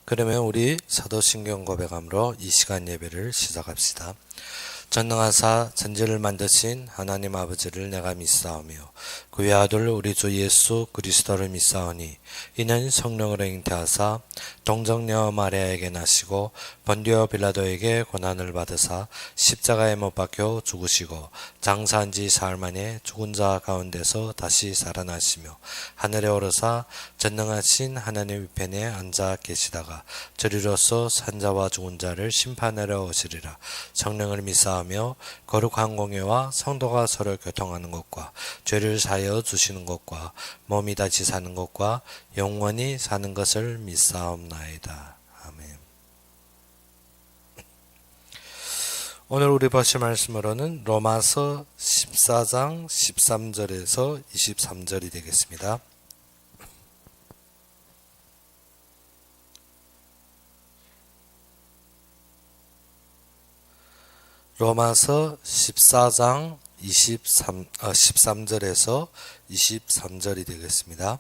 그러면 우리 사도신경 고백함으로 이 시간 예배를 시작합시다. 전능하사 천지를 만드신 하나님 아버지를 내가 믿사오며 그의 아들 우리 주 예수 그리스도를 믿사오니 이는 성령으로 잉태하사 동정녀 마리아에게 나시고 본디오 빌라도에게 고난을 받으사 십자가에 못 박혀 죽으시고 장사한 지 사흘 만에 죽은 자 가운데서 다시 살아나시며 하늘에 오르사 전능하신 하나님 우편에 앉아 계시다가 저리로서 산자와 죽은 자를 심판하러 오시리라. 성령을 믿사오며 거룩한 공예와 성도가 서로 교통하는 것과 죄를 사하여 주시는 것과 몸이 다시 사는 것과 영원히 사는 것을 믿사옵나이다. 아멘. 오늘 우리 보실 말씀으로는 로마서 14장 13절에서 23절이 되겠습니다. 로마서 14장 13절에서 23절이 되겠습니다.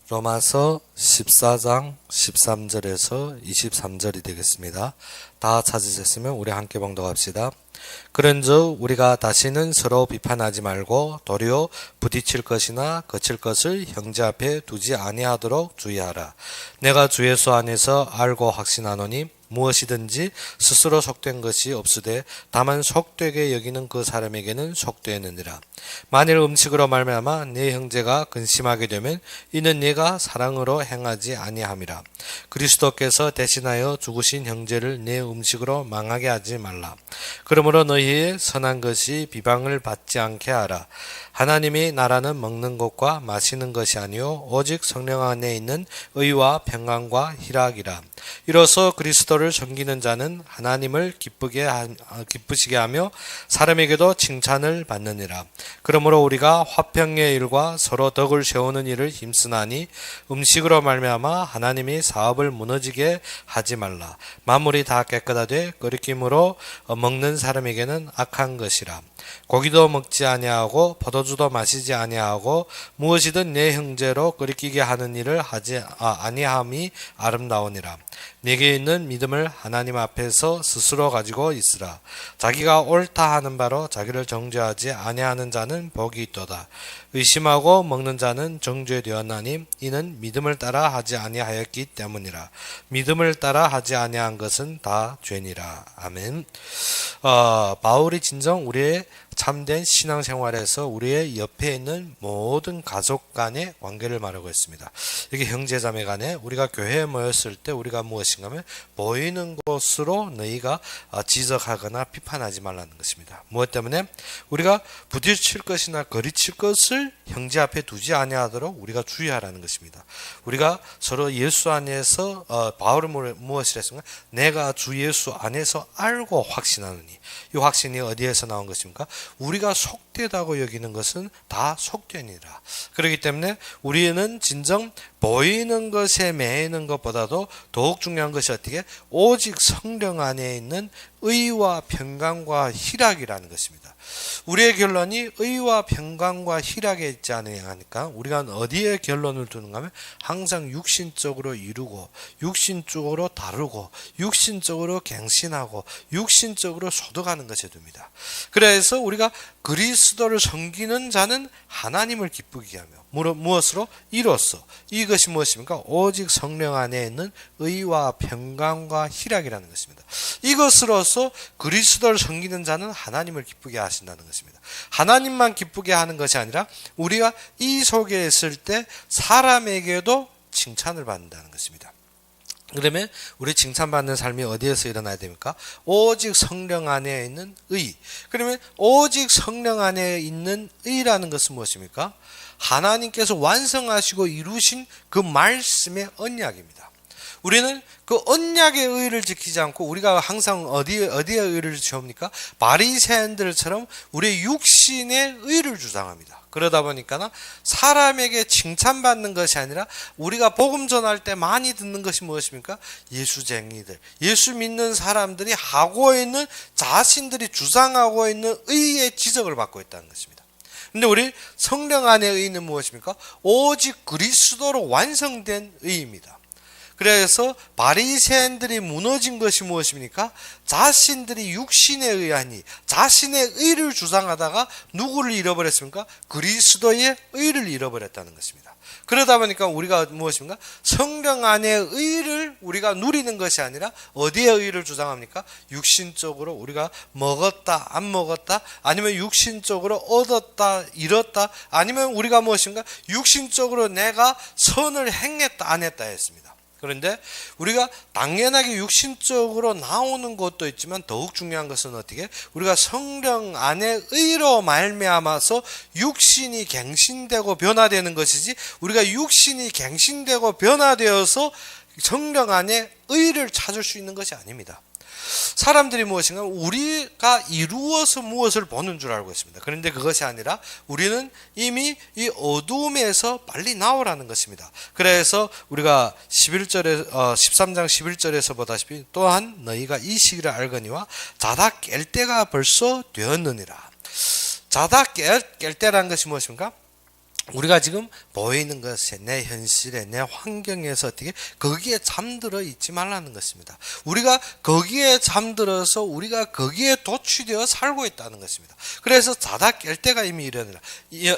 로마서 14장 13절에서 23절이 되겠습니다. 다 찾으셨으면 우리 함께 봉독합시다. 그런즉 우리가 다시는 서로 비판하지 말고 도리어 부딪힐 것이나 거칠 것을 형제 앞에 두지 아니하도록 주의하라. 내가 주 예수 안에서 알고 확신하노니 무엇이든지 스스로 속된 것이 없으되 다만 속되게 여기는 그 사람에게는 속되느니라. 만일 음식으로 말미암아 네 형제가 근심하게 되면 이는 네가 사랑으로 행하지 아니함이라. 그리스도께서 대신하여 죽으신 형제를 네 음식으로 망하게 하지 말라. 그러므로 너희의 선한 것이 비방을 받지 않게 하라. 하나님이 나라는 먹는 것과 마시는 것이 아니요 오직 성령 안에 있는 의와 평강과 희락이라. 이로써 그리스도를 섬기는 자는 하나님을 기쁘시게 하며 사람에게도 칭찬을 받느니라. 그러므로 우리가 화평의 일과 서로 덕을 세우는 일을 힘쓰나니 음식으로 말미암아 하나님이 사업을 무너지게 하지 말라. 만물이 다 깨끗하되 거리낌으로 먹는 사람에게는 악한 것이라. 고기도 먹지 아니하고 포도주도 마시지 아니하고 무엇이든 내 형제로 끓이기게 하는 일을 하지 아니함이 아름다우니라. 네게 있는 믿음을 하나님 앞에서 스스로 가지고 있으라. 자기가 옳다 하는 바로 자기를 정죄하지 아니하는 자는 복이 있도다. 의심하고 먹는 자는 정죄되었나니 이는 믿음을 따라 하지 아니하였기 때문이라. 믿음을 따라 하지 아니한 것은 다 죄니라. 아멘. 바울이 진정 우리의 참된 신앙생활에서 우리의 옆에 있는 모든 가족 간의 관계를 말하고 있습니다. 이게 형제자매 간에 우리가 교회에 모였을 때 우리가 무엇인가 하면 보이는 것으로 너희가 지적하거나 비판하지 말라는 것입니다. 무엇 때문에? 우리가 부딪힐 것이나 거리칠 것을 형제 앞에 두지 아니하도록 우리가 주의하라는 것입니다. 우리가 서로 예수 안에서 바울은 무엇을 했습니까? 내가 주 예수 안에서 알고 확신하느니. 이 확신이 어디에서 나온 것입니까? 우리가 속되다고 여기는 것은 다 속되니라. 그렇기 때문에 우리는 진정 보이는 것에 매이는 것보다도 더욱 중요한 것이 어떻게? 오직 성령 안에 있는 의와 평강과 희락이라는 것입니다. 우리의 결론이 의와 평강과 희락에 있지 않으냐 하니까 우리가 어디에 결론을 두는가 하면 항상 육신적으로 이루고 육신적으로 다루고 육신적으로 갱신하고 육신적으로 소득하는 것에 둡니다. 그래서 우리가 그리스도를 섬기는 자는 하나님을 기쁘게 하며 무엇으로? 이로써 이것이 무엇입니까? 오직 성령 안에 있는 의와 평강과 희락이라는 것입니다. 이것으로서 그리스도를 섬기는 자는 하나님을 기쁘게 하신다는 것입니다. 하나님만 기쁘게 하는 것이 아니라 우리가 이 속에 있을 때 사람에게도 칭찬을 받는다는 것입니다. 그러면 우리 칭찬받는 삶이 어디에서 일어나야 됩니까? 오직 성령 안에 있는 의. 그러면 오직 성령 안에 있는 의라는 것은 무엇입니까? 하나님께서 완성하시고 이루신 그 말씀의 언약입니다. 우리는 그 언약의 의를 지키지 않고 우리가 항상 어디에 의를 채웁니까? 바리새인들처럼 우리의 육신의 의를 주장합니다. 그러다 보니까 사람에게 칭찬받는 것이 아니라 우리가 복음 전할 때 많이 듣는 것이 무엇입니까? 예수쟁이들, 예수 믿는 사람들이 하고 있는 자신들이 주장하고 있는 의의 지적을 받고 있다는 것입니다. 근데 우리 성령 안의 의는 무엇입니까? 오직 그리스도로 완성된 의입니다. 그래서 바리새인들이 무너진 것이 무엇입니까? 자신들이 육신에 의하니 자신의 의를 주장하다가 누구를 잃어버렸습니까? 그리스도의 의를 잃어버렸다는 것입니다. 그러다 보니까 우리가 무엇입니까? 성령 안의 의를 우리가 누리는 것이 아니라 어디에 의를 주장합니까? 육신적으로 우리가 먹었다 안 먹었다, 아니면 육신적으로 얻었다 잃었다, 아니면 우리가 무엇인가 육신적으로 내가 선을 행했다 안 했다 했습니다. 그런데 우리가 당연하게 육신적으로 나오는 것도 있지만 더욱 중요한 것은 어떻게? 우리가 성령 안의 의로 말미암아서 육신이 갱신되고 변화되는 것이지, 우리가 육신이 갱신되고 변화되어서 성령 안의 의를 찾을 수 있는 것이 아닙니다. 사람들이 무엇인가 우리가 이루어서 무엇을 보는 줄 알고 있습니다. 그런데 그것이 아니라 우리는 이미 이 어둠에서 빨리 나오라는 것입니다. 그래서 우리가 13장 11절에서 보다시피 또한 너희가 이 시기를 알거니와 자다 깰 때가 벌써 되었느니라. 자다 깰 때라는 것이 무엇입니까? 우리가 지금 보이는 것에, 내 현실에, 내 환경에서 어떻게 거기에 잠들어 있지 말라는 것입니다. 우리가 거기에 잠들어서 우리가 거기에 도취되어 살고 있다는 것입니다. 그래서 자다 깰 때가 이미 이르느니라.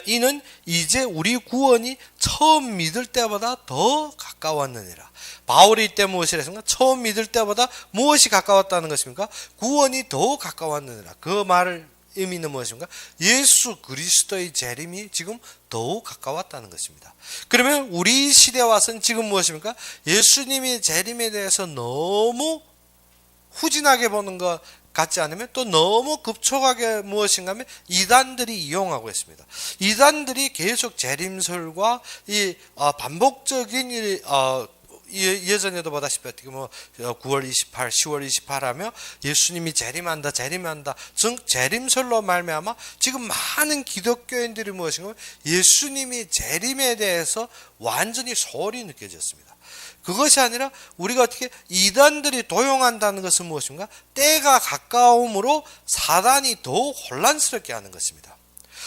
이는 이제 우리 구원이 처음 믿을 때보다 더 가까웠느니라. 바울이 이때 무엇을 했습니까? 처음 믿을 때보다 무엇이 가까웠다는 것입니까? 구원이 더 가까웠느니라. 그 말을 의미는 무엇인가? 예수 그리스도의 재림이 지금 더욱 가까웠다는 것입니다. 그러면 우리 시대에 와서는 지금 무엇입니까? 예수님의 재림에 대해서 너무 후진하게 보는 것 같지 않으면 또 너무 급촉하게 무엇인가 하면 이단들이 이용하고 있습니다. 이단들이 계속 재림설과 이 반복적인 예전에도 보다시피 어떻게 9월 28, 10월 28 하며 예수님이 재림한다, 즉 재림설로 말미암아 지금 많은 기독교인들이 무엇인가 예수님이 재림에 대해서 완전히 소홀히 느껴졌습니다. 그것이 아니라 우리가 어떻게 이단들이 도용한다는 것은 무엇인가? 때가 가까움으로 사단이 더욱 혼란스럽게 하는 것입니다.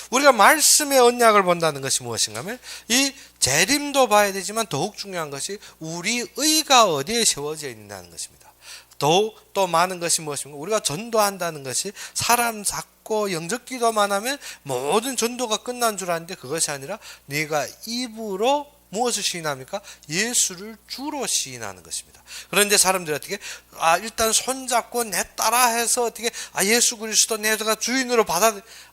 우리가 말씀의 언약을 본다는 것이 무엇인가 하면 이 재림도 봐야 되지만 더욱 중요한 것이 우리 의가 어디에 세워져 있다는 것입니다. 더욱 또 많은 것이 무엇인가? 우리가 전도한다는 것이 사람 잡고 영접 기도만 하면 모든 전도가 끝난 줄 아는데 그것이 아니라 네가 입으로 무엇을 시인합니까? 예수를 주로 시인하는 것입니다. 그런데 사람들이 어떻게 일단 손잡고 내 따라 해서 어떻게 예수 그리스도 내가 주인으로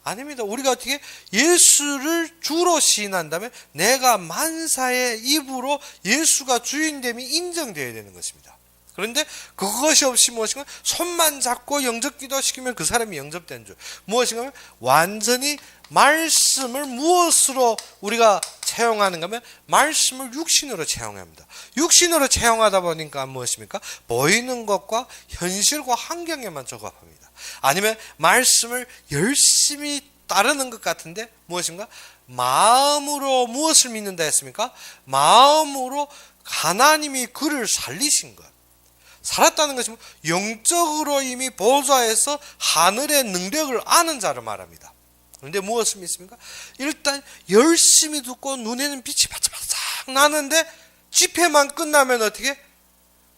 아닙니다. 우리가 어떻게 예수를 주로 시인한다면 내가 만사의 입으로 예수가 주인됨이 인정되어야 되는 것입니다. 그런데 그것이 없이 무엇인가 손만 잡고 영접기도 시키면 그 사람이 영접된 줄, 무엇인가 하면 완전히 말씀을 무엇으로 우리가 채용하는가 하면 말씀을 육신으로 채용합니다. 육신으로 채용하다 보니까 무엇입니까? 보이는 것과 현실과 환경에만 적합합니다. 아니면 말씀을 열심히 따르는 것 같은데 무엇인가? 마음으로 무엇을 믿는다 했습니까? 마음으로 하나님이 그를 살리신 것, 살았다는 것은 영적으로 이미 보좌에서 하늘의 능력을 아는 자를 말합니다. 그런데 무엇을 믿습니까? 일단 열심히 듣고 눈에는 빛이 바짝바짝 나는데 집회만 끝나면 어떻게?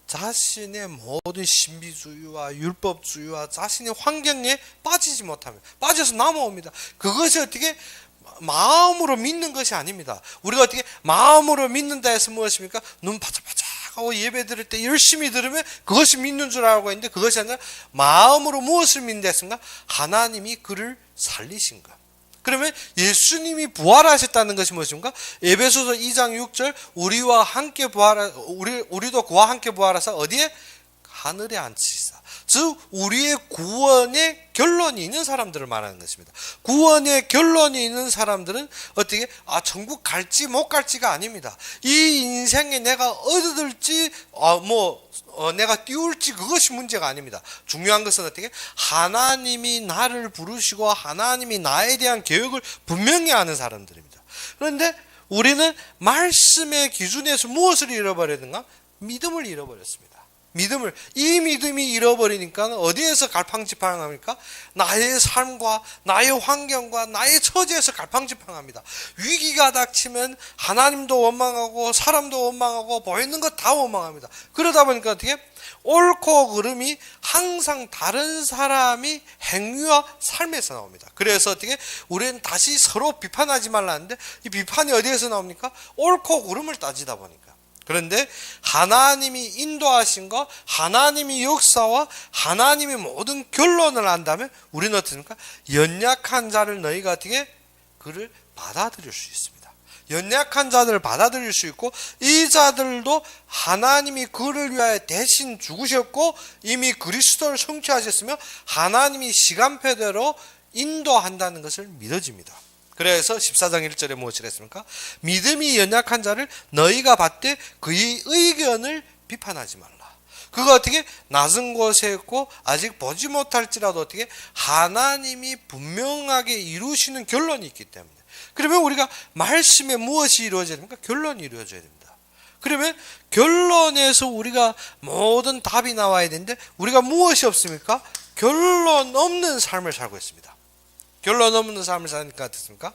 자신의 모든 신비주의와 율법주의와 자신의 환경에 빠지지 못하면 빠져서 남아옵니다. 그것이 어떻게? 마음으로 믿는 것이 아닙니다. 우리가 어떻게 마음으로 믿는다 해서 무엇입니까? 눈 바짝바짝 하고 예배 드릴 때 열심히 들으면 그것이 믿는 줄 알고 있는데 그것이 아니라 마음으로 무엇을 믿는다 했습니까? 하나님이 그를 살리신 것. 그러면 예수님이 부활하셨다는 것이 무엇입니까? 에베소서 2장 6절 우리도 그와 함께 부활하사 어디에? 하늘에 앉히사. 즉 우리의 구원의 결론이 있는 사람들을 말하는 것입니다. 구원의 결론이 있는 사람들은 어떻게? 천국 갈지 못 갈지가 아닙니다. 이 인생에 내가 얻을지 내가 띄울지 그것이 문제가 아닙니다. 중요한 것은 어떻게? 하나님이 나를 부르시고 하나님이 나에 대한 계획을 분명히 아는 사람들입니다. 그런데 우리는 말씀의 기준에서 무엇을 잃어버렸는가? 믿음을 잃어버렸습니다. 이 믿음이 잃어버리니까 어디에서 갈팡지팡합니까? 나의 삶과 나의 환경과 나의 처지에서 갈팡지팡합니다. 위기가 닥치면 하나님도 원망하고 사람도 원망하고 보이는 것 다 원망합니다. 그러다 보니까 어떻게 옳고 그름이 항상 다른 사람이 행위와 삶에서 나옵니다. 그래서 어떻게 우리는 다시 서로 비판하지 말라는데 이 비판이 어디에서 나옵니까? 옳고 그름을 따지다 보니까. 그런데 하나님이 인도하신 거, 하나님이 역사와 하나님이 모든 결론을 안다면 우리는 어떻습니까? 연약한 자를 너희가 어떻게 그를 받아들일 수 있습니다. 연약한 자들을 받아들일 수 있고 이 자들도 하나님이 그를 위하여 대신 죽으셨고 이미 그리스도를 성취하셨으며 하나님이 시간표대로 인도한다는 것을 믿어집니다. 그래서 14장 1절에 무엇을 했습니까? 믿음이 연약한 자를 너희가 받되 그의 의견을 비판하지 말라. 그거 어떻게 낮은 곳에 있고 아직 보지 못할지라도 어떻게 하나님이 분명하게 이루시는 결론이 있기 때문에. 그러면 우리가 말씀에 무엇이 이루어져야 됩니까? 결론이 이루어져야 됩니다. 그러면 결론에서 우리가 모든 답이 나와야 되는데 우리가 무엇이 없습니까? 결론 없는 삶을 살고 있습니다. 결론 없는 삶을 사니까 어떻습니까?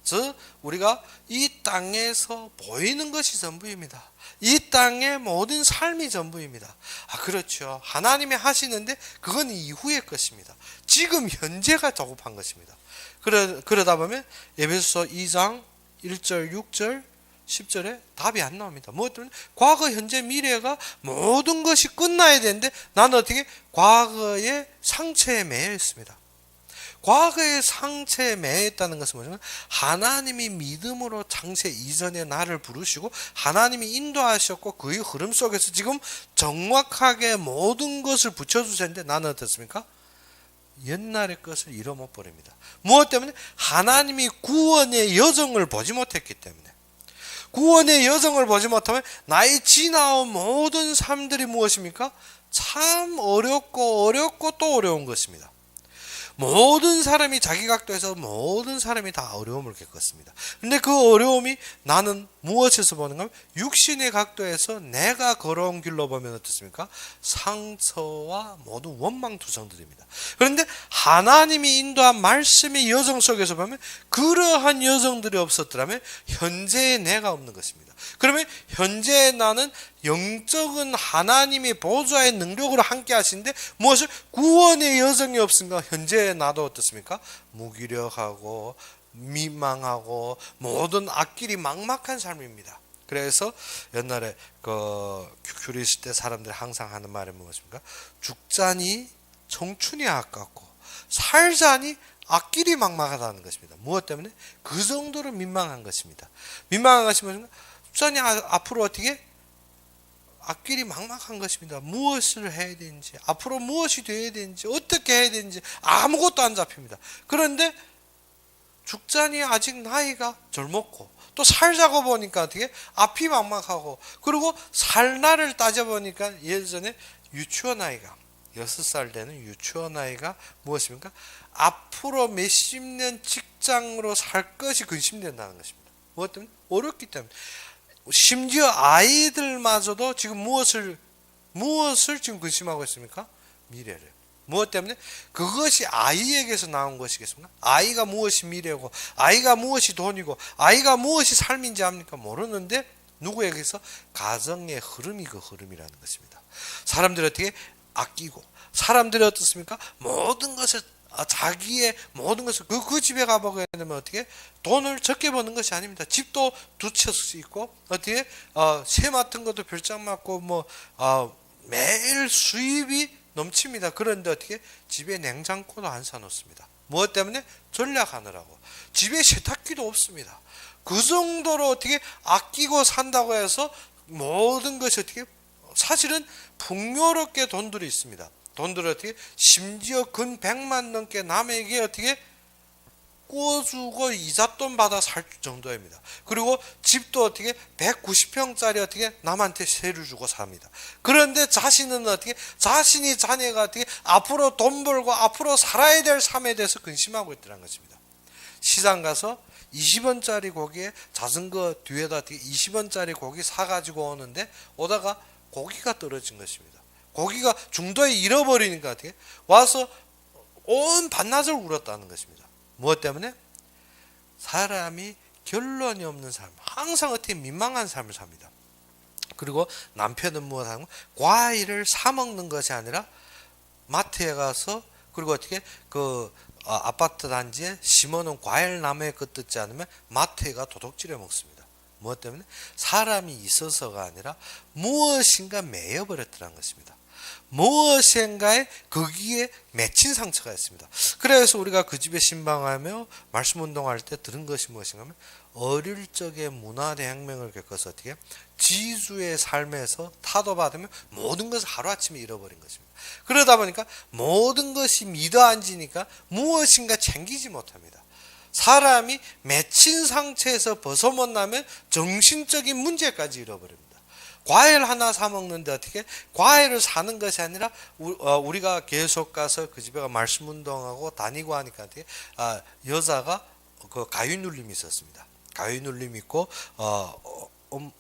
즉 우리가 이 땅에서 보이는 것이 전부입니다. 이 땅의 모든 삶이 전부입니다. 그렇죠. 하나님이 하시는데 그건 이후의 것입니다. 지금 현재가 조급한 것입니다. 그러다 보면 에베소서 2장 1절 6절 10절에 답이 안 나옵니다. 뭐 때문에? 과거 현재 미래가 모든 것이 끝나야 되는데 나는 어떻게 과거의 상처에 매여 있습니다. 과거의 상처에 매여 있다는 것은 뭐냐면 하나님이 믿음으로 창세 이전에 나를 부르시고 하나님이 인도하셨고 그의 흐름 속에서 지금 정확하게 모든 것을 붙여주셨는데 나는 어떻습니까? 옛날의 것을 잃어 못 버립니다. 무엇 때문에? 하나님이 구원의 여정을 보지 못했기 때문에. 구원의 여정을 보지 못하면 나의 지나온 모든 삶들이 무엇입니까? 참 어렵고 또 어려운 것입니다. 모든 사람이 자기 각도에서 모든 사람이 다 어려움을 겪었습니다. 그런데 그 어려움이 나는 무엇에서 보는가 하면 육신의 각도에서 내가 걸어온 길로 보면 어떻습니까? 상처와 모든 원망투성들입니다. 그런데 하나님이 인도한 말씀의 여정 속에서 보면 그러한 여정들이 없었더라면 현재의 내가 없는 것입니다. 그러면 현재의 나는 영적인 하나님의 보좌의 능력으로 함께 하시는데 무엇을 구원의 여정이 없으니까 현재의 나도 어떻습니까? 무기력하고 미망하고 모든 앞길이 막막한 삶입니다. 그래서 옛날에 큐리 있을 때 사람들이 항상 하는 말이 무엇입니까? 죽자니 청춘이 아깝고 살자니 앞길이 막막하다는 것입니다. 무엇 때문에? 그 정도로 민망한 것입니다. 민망한 것이 무엇입니까? 죽자니 앞으로 어떻게? 앞길이 막막한 것입니다. 무엇을 해야 되는지, 앞으로 무엇이 되어야 되는지, 어떻게 해야 되는지 아무것도 안 잡힙니다. 그런데 죽자니 아직 나이가 젊었고 또 살자고 보니까 어떻게 앞이 막막하고 그리고 살 날을 따져보니까 예전에 유치원 아이가 6살 되는 유치원 아이가 무엇입니까? 앞으로 몇십 년 직장으로 살 것이 근심된다는 것입니다. 무엇 때문에? 어렵기 때문에. 심지어 아이들마저도 지금 무엇을 지금 근심하고 있습니까? 미래를. 무엇 때문에? 그것이 아이에게서 나온 것이겠습니까? 아이가 무엇이 미래고 아이가 무엇이 돈이고 아이가 무엇이 삶인지 압니까? 모르는데 누구에게서? 가정의 흐름이 그 흐름이라는 것입니다. 사람들이 어떻게 아끼고 사람들이 어떻습니까? 모든 것을 자기의 모든 것을 그 집에 가보게 되면 어떻게 돈을 적게 버는 것이 아닙니다. 집도 두 채씩 있고 어떻게 세 맡은 것도 별장 맡고 매일 수입이 넘칩니다. 그런데 어떻게 집에 냉장고도 안 사놓습니다. 무엇 때문에? 전략하느라고. 집에 세탁기도 없습니다. 그 정도로 어떻게 아끼고 산다고 해서 모든 것이 어떻게 사실은 풍요롭게 돈들이 있습니다. 돈들을 어떻게 심지어 근 100만 넘게 남에게 어떻게 구워주고 이삿돈 받아 살 정도입니다. 그리고 집도 어떻게 190평짜리 어떻게 남한테 세를 주고 삽니다. 그런데 자신은 어떻게 자신이 자녀가 어떻게 앞으로 돈 벌고 앞으로 살아야 될 삶에 대해서 근심하고 있다는 것입니다. 시장 가서 20원짜리 고기에 자전거 뒤에다 어떻게 20원짜리 고기 사가지고 오는데 오다가 고기가 떨어진 것입니다. 고기가 중도에 잃어버리니까 어떻게 와서 온 반나절 울었다는 것입니다. 무엇 때문에? 사람이 결론이 없는 삶, 항상 어떻게 민망한 삶을 삽니다. 그리고 남편은 무엇하고 과일을 사 먹는 것이 아니라 마트에 가서 그리고 어떻게 아파트 단지에 심어놓은 과일 나무에 뜯지 않으면 마트에 가 도둑질해 먹습니다. 무엇 때문에? 사람이 있어서가 아니라 무엇인가 매여버렸더라는 것입니다. 무엇인가에 거기에 맺힌 상처가 있습니다. 그래서 우리가 그 집에 신방하며 말씀 운동할 때 들은 것이 무엇인가 하면 어릴 적에 문화대혁명을 겪어서 어떻게 지주의 삶에서 타도받으면 모든 것을 하루아침에 잃어버린 것입니다. 그러다 보니까 모든 것이 믿어앉으니까 무엇인가 챙기지 못합니다. 사람이 맺힌 상처에서 벗어못 나면 정신적인 문제까지 잃어버립니다. 과일 하나 사 먹는데 어떻게 과일을 사는 것이 아니라 우리가 계속 가서 그 집에 말씀 운동하고 다니고 하니까 어떻게 여자가 그 가위 눌림이 있었습니다. 가위 눌림 있고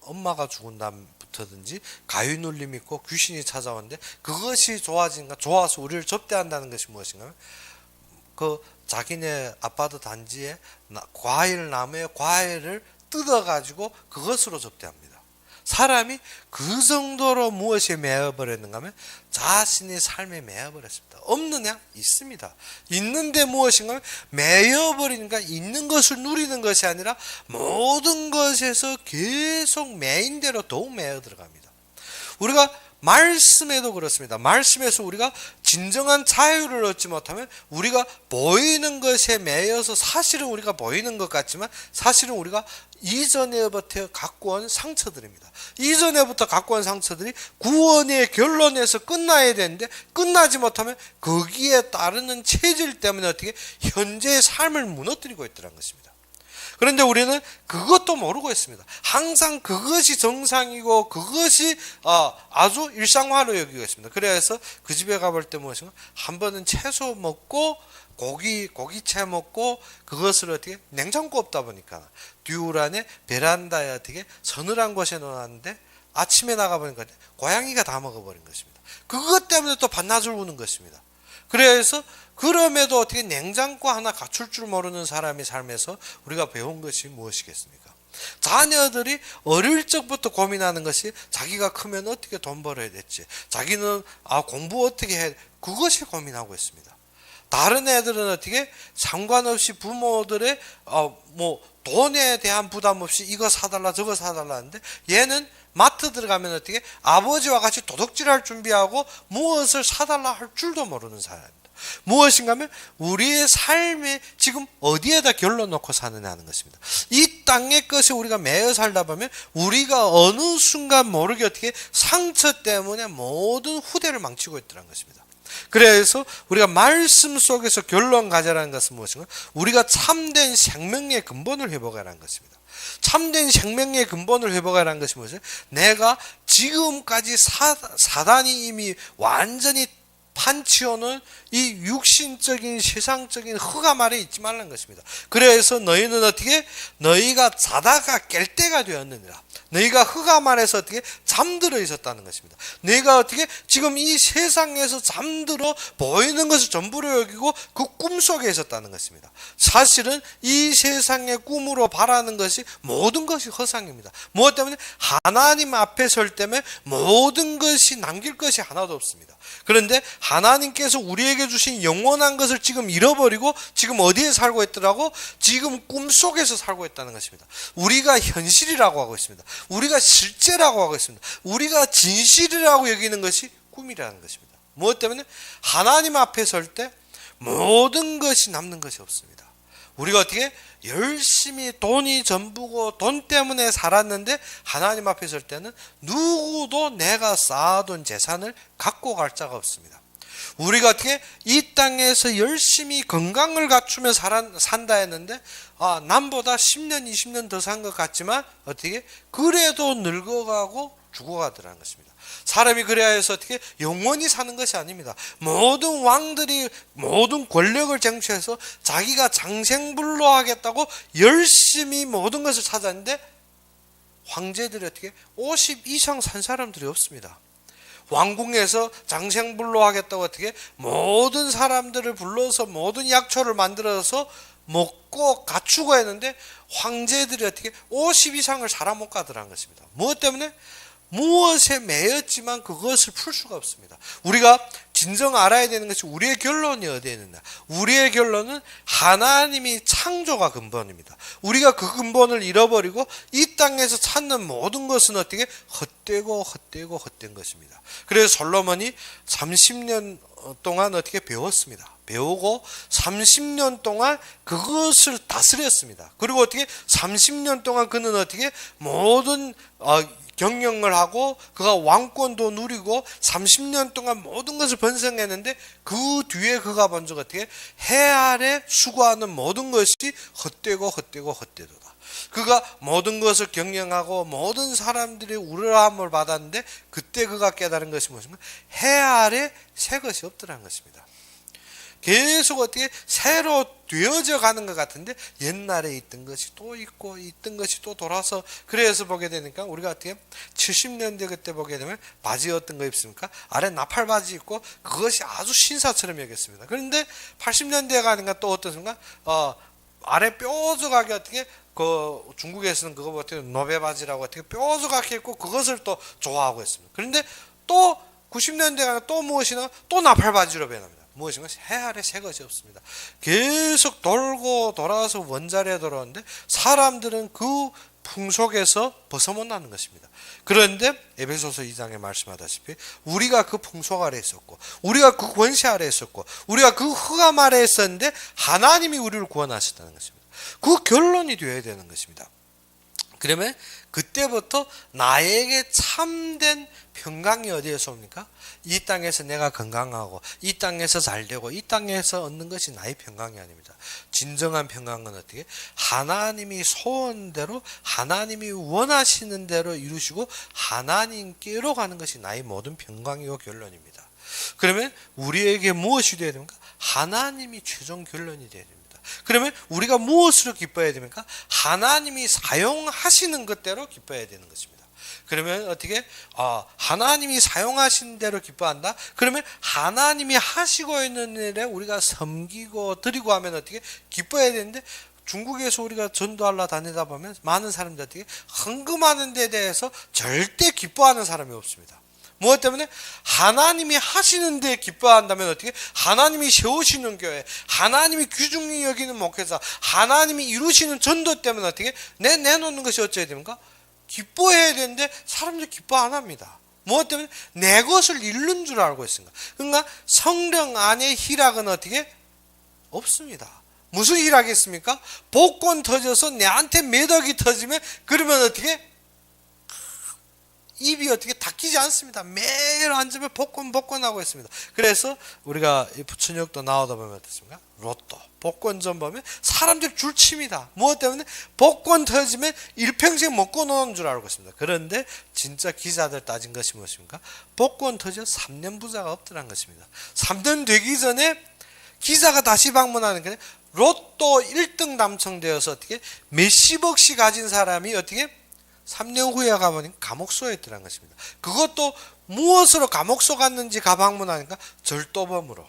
엄마가 죽은 다음부터든지 가위 눌림 있고 귀신이 찾아오는데 그것이 좋아서 우리를 접대한다는 것이 무엇인가? 그 자기네 아파트 단지에 과일 나무에 과일을 뜯어가지고 그것으로 접대합니다. 사람이 그 정도로 무엇에 매여버렸는가 하면 자신의 삶에 매여버렸습니다. 없느냐? 있습니다. 있는데 무엇인가 하면 매여버리니까 있는 것을 누리는 것이 아니라 모든 것에서 계속 매인 대로 더욱 매여 들어갑니다. 우리가 말씀에도 그렇습니다. 말씀에서 우리가 진정한 자유를 얻지 못하면 우리가 보이는 것에 매여서 사실은 우리가 보이는 것 같지만 사실은 우리가 이전에부터 갖고 온 상처들입니다. 이전에부터 갖고 온 상처들이 구원의 결론에서 끝나야 되는데 끝나지 못하면 거기에 따르는 체질 때문에 어떻게 현재의 삶을 무너뜨리고 있더라는 것입니다. 그런데 우리는 그것도 모르고 있습니다. 항상 그것이 정상이고 그것이 아주 일상화로 여기고 있습니다. 그래서 그 집에 가볼 때 무엇인가 한 번은 채소 먹고 고기채 먹고 그것을 어떻게 냉장고 없다 보니까 듀울 안에 베란다에 어떻게 서늘한 곳에 놓았는데 아침에 나가보니까 고양이가 다 먹어버린 것입니다. 그것 때문에 또 반나절 우는 것입니다. 그래서 그럼에도 어떻게 냉장고 하나 갖출 줄 모르는 사람의 삶에서 우리가 배운 것이 무엇이겠습니까? 자녀들이 어릴 적부터 고민하는 것이 자기가 크면 어떻게 돈 벌어야 될지, 자기는 공부 어떻게 해, 그것이 고민하고 있습니다. 다른 애들은 어떻게 상관없이 부모들의 돈에 대한 부담 없이 이거 사달라 저거 사달라 하는데 얘는 마트 들어가면 어떻게 아버지와 같이 도둑질할 준비하고 무엇을 사달라 할 줄도 모르는 사람입니다. 무엇인가 하면 우리의 삶에 지금 어디에다 결론 놓고 사느냐 하는 것입니다. 이 땅의 것에 우리가 매여 살다 보면 우리가 어느 순간 모르게 어떻게 상처 때문에 모든 후대를 망치고 있더라는 것입니다. 그래서 우리가 말씀 속에서 결론 가져라는 것은 무엇인가? 우리가 참된 생명의 근본을 회복하라는 것입니다. 참된 생명의 근본을 회복하라는 것이 무엇이죠? 내가 지금까지 사단이 이미 완전히 판치오는 이 육신적인 세상적인 흑암 아래 있지 말라는 것입니다. 그래서 너희는 어떻게 너희가 자다가 깰 때가 되었느니라. 너희가 흑암 아래서 어떻게 잠들어 있었다는 것입니다. 너희가 어떻게 지금 이 세상에서 잠들어 보이는 것을 전부로 여기고 그 꿈속에 있었다는 것입니다. 사실은 이 세상의 꿈으로 바라는 것이 모든 것이 허상입니다. 무엇 때문에? 하나님 앞에 설 때문에 모든 것이 남길 것이 하나도 없습니다. 그런데 하나님께서 우리에게 주신 영원한 것을 지금 잃어버리고 지금 어디에 살고 있더라고? 지금 꿈속에서 살고 있다는 것입니다. 우리가 현실이라고 하고 있습니다. 우리가 실제라고 하고 있습니다. 우리가 진실이라고 여기는 것이 꿈이라는 것입니다. 무엇 때문에? 하나님 앞에 설 때 모든 것이 남는 것이 없습니다. 우리가 어떻게 열심히 돈이 전부고 돈 때문에 살았는데 하나님 앞에 설 때는 누구도 내가 쌓아둔 재산을 갖고 갈 자가 없습니다. 우리가 어떻게 이 땅에서 열심히 건강을 갖추며 산다 했는데 남보다 10년 20년 더 산 것 같지만 어떻게 그래도 늙어가고 죽어가더라는 것입니다. 사람이 그래야 해서 어떻게 영원히 사는 것이 아닙니다. 모든 왕들이 모든 권력을 쟁취해서 자기가 장생불로하겠다고 열심히 모든 것을 찾았는데 황제들이 어떻게 50 이상 산 사람들이 없습니다. 왕궁에서 장생불로 하겠다고 어떻게 모든 사람들을 불러서 모든 약초를 만들어서 먹고 갖추고 했는데 황제들이 어떻게 50 이상을 살아 못 가더라는 것입니다. 무엇 때문에? 무엇에 매였지만 그것을 풀 수가 없습니다. 우리가 진정 알아야 되는 것이 우리의 결론이 어디에 있느냐. 우리의 결론은 하나님이 창조가 근본입니다. 우리가 그 근본을 잃어버리고 이 땅에서 찾는 모든 것은 어떻게 헛되고 헛된 것입니다. 그래서 솔로몬이 30년 동안 어떻게 배웠습니다. 배우고 30년 동안 그것을 다스렸습니다. 그리고 어떻게 30년 동안 그는 어떻게 모든 경영을 하고 그가 왕권도 누리고 30년 동안 모든 것을 번성했는데 그 뒤에 그가 먼저 어떻게 해 아래 수고하는 모든 것이 헛되도다. 그가 모든 것을 경영하고 모든 사람들이 우러함을 받았는데 그때 그가 깨달은 것이 무엇인가? 해 아래 새 것이 없더라는 것입니다. 계속 어떻게 새로 되어져 가는 것 같은데 옛날에 있던 것이 또 있고 있던 것이 또 돌아서 그래서 보게 되니까 우리가 어떻게 70년대 그때 보게 되면 바지 어떤 거 입습니까? 아래 나팔 바지 입고 그것이 아주 신사처럼 여겼습니다. 그런데 80년대에 가니까 또 어떻습니까? 아래 뾰족하게 어떻게 그 중국에서는 그거 어떻게 노베 바지라고 어떻게 뾰족하게 입고 그것을 또 좋아하고 있습니다. 그런데 또 90년대 가면 또 무엇이나 또 나팔 바지로 변합니다. 무엇인가? 해 아래 새 것이 없습니다. 계속 돌고 돌아서 원자리에 돌아오는데 사람들은 그 풍속에서 벗어 못 나는 것입니다. 그런데 에베소서 2장에 말씀하다시피 우리가 그 풍속 아래 있었고 우리가 그 권세 아래 있었고 우리가 그 흑암 아래 있었는데 하나님이 우리를 구원하셨다는 것입니다. 그 결론이 되어야 되는 것입니다. 그러면 그때부터 나에게 참된 평강이 어디에서 옵니까? 이 땅에서 내가 건강하고 이 땅에서 잘되고 이 땅에서 얻는 것이 나의 평강이 아닙니다. 진정한 평강은 어떻게? 하나님이 소원대로 하나님이 원하시는 대로 이루시고 하나님께로 가는 것이 나의 모든 평강이고 결론입니다. 그러면 우리에게 무엇이 되어야 됩니까? 하나님이 최종 결론이 되어야 됩니다. 그러면 우리가 무엇으로 기뻐해야 됩니까? 하나님이 사용하시는 것대로 기뻐해야 되는 것입니다. 그러면 어떻게? 하나님이 사용하신 대로 기뻐한다? 그러면 하나님이 하시고 있는 일에 우리가 섬기고 드리고 하면 어떻게? 기뻐해야 되는데 중국에서 우리가 전도하러 다니다 보면 많은 사람들이 어떻게? 헌금하는 데 대해서 절대 기뻐하는 사람이 없습니다. 무엇 때문에? 하나님이 하시는 데 기뻐한다면 어떻게? 하나님이 세우시는 교회, 하나님이 귀중히 여기는 목회자, 하나님이 이루시는 전도 때문에 어떻게? 내놓는 것이 어찌해야 됩니까? 기뻐해야 되는데 사람들이 기뻐 안 합니다. 무엇 때문에? 내 것을 잃는 줄 알고 있습니다. 그러니까 성령 안에 희락은 어떻게? 없습니다. 무슨 희락이 있습니까? 복권 터져서 내한테 매덕이 터지면 그러면 어떻게? 입이 어떻게 닦이지 않습니다. 매일 앉으면 복권 하고 있습니다. 그래서 우리가 부천역도 나오다 보면 어떻습니까? 로또, 복권점 보면 사람들이 줄칩니다. 무엇 때문에? 복권 터지면 일평생 먹고 노는 줄 알고 있습니다. 그런데 진짜 기자들 따진 것이 무엇입니까? 복권 터져 3년 부자가 없더란 것입니다. 3년 되기 전에 기자가 다시 방문하는 게 로또 1등 당첨되어서 어떻게 몇십억씩 가진 사람이 어떻게 3년 후에 가보니 감옥소에 있더란 것입니다. 그것도 무엇으로 감옥소 갔는지 가방문하니까 절도범으로.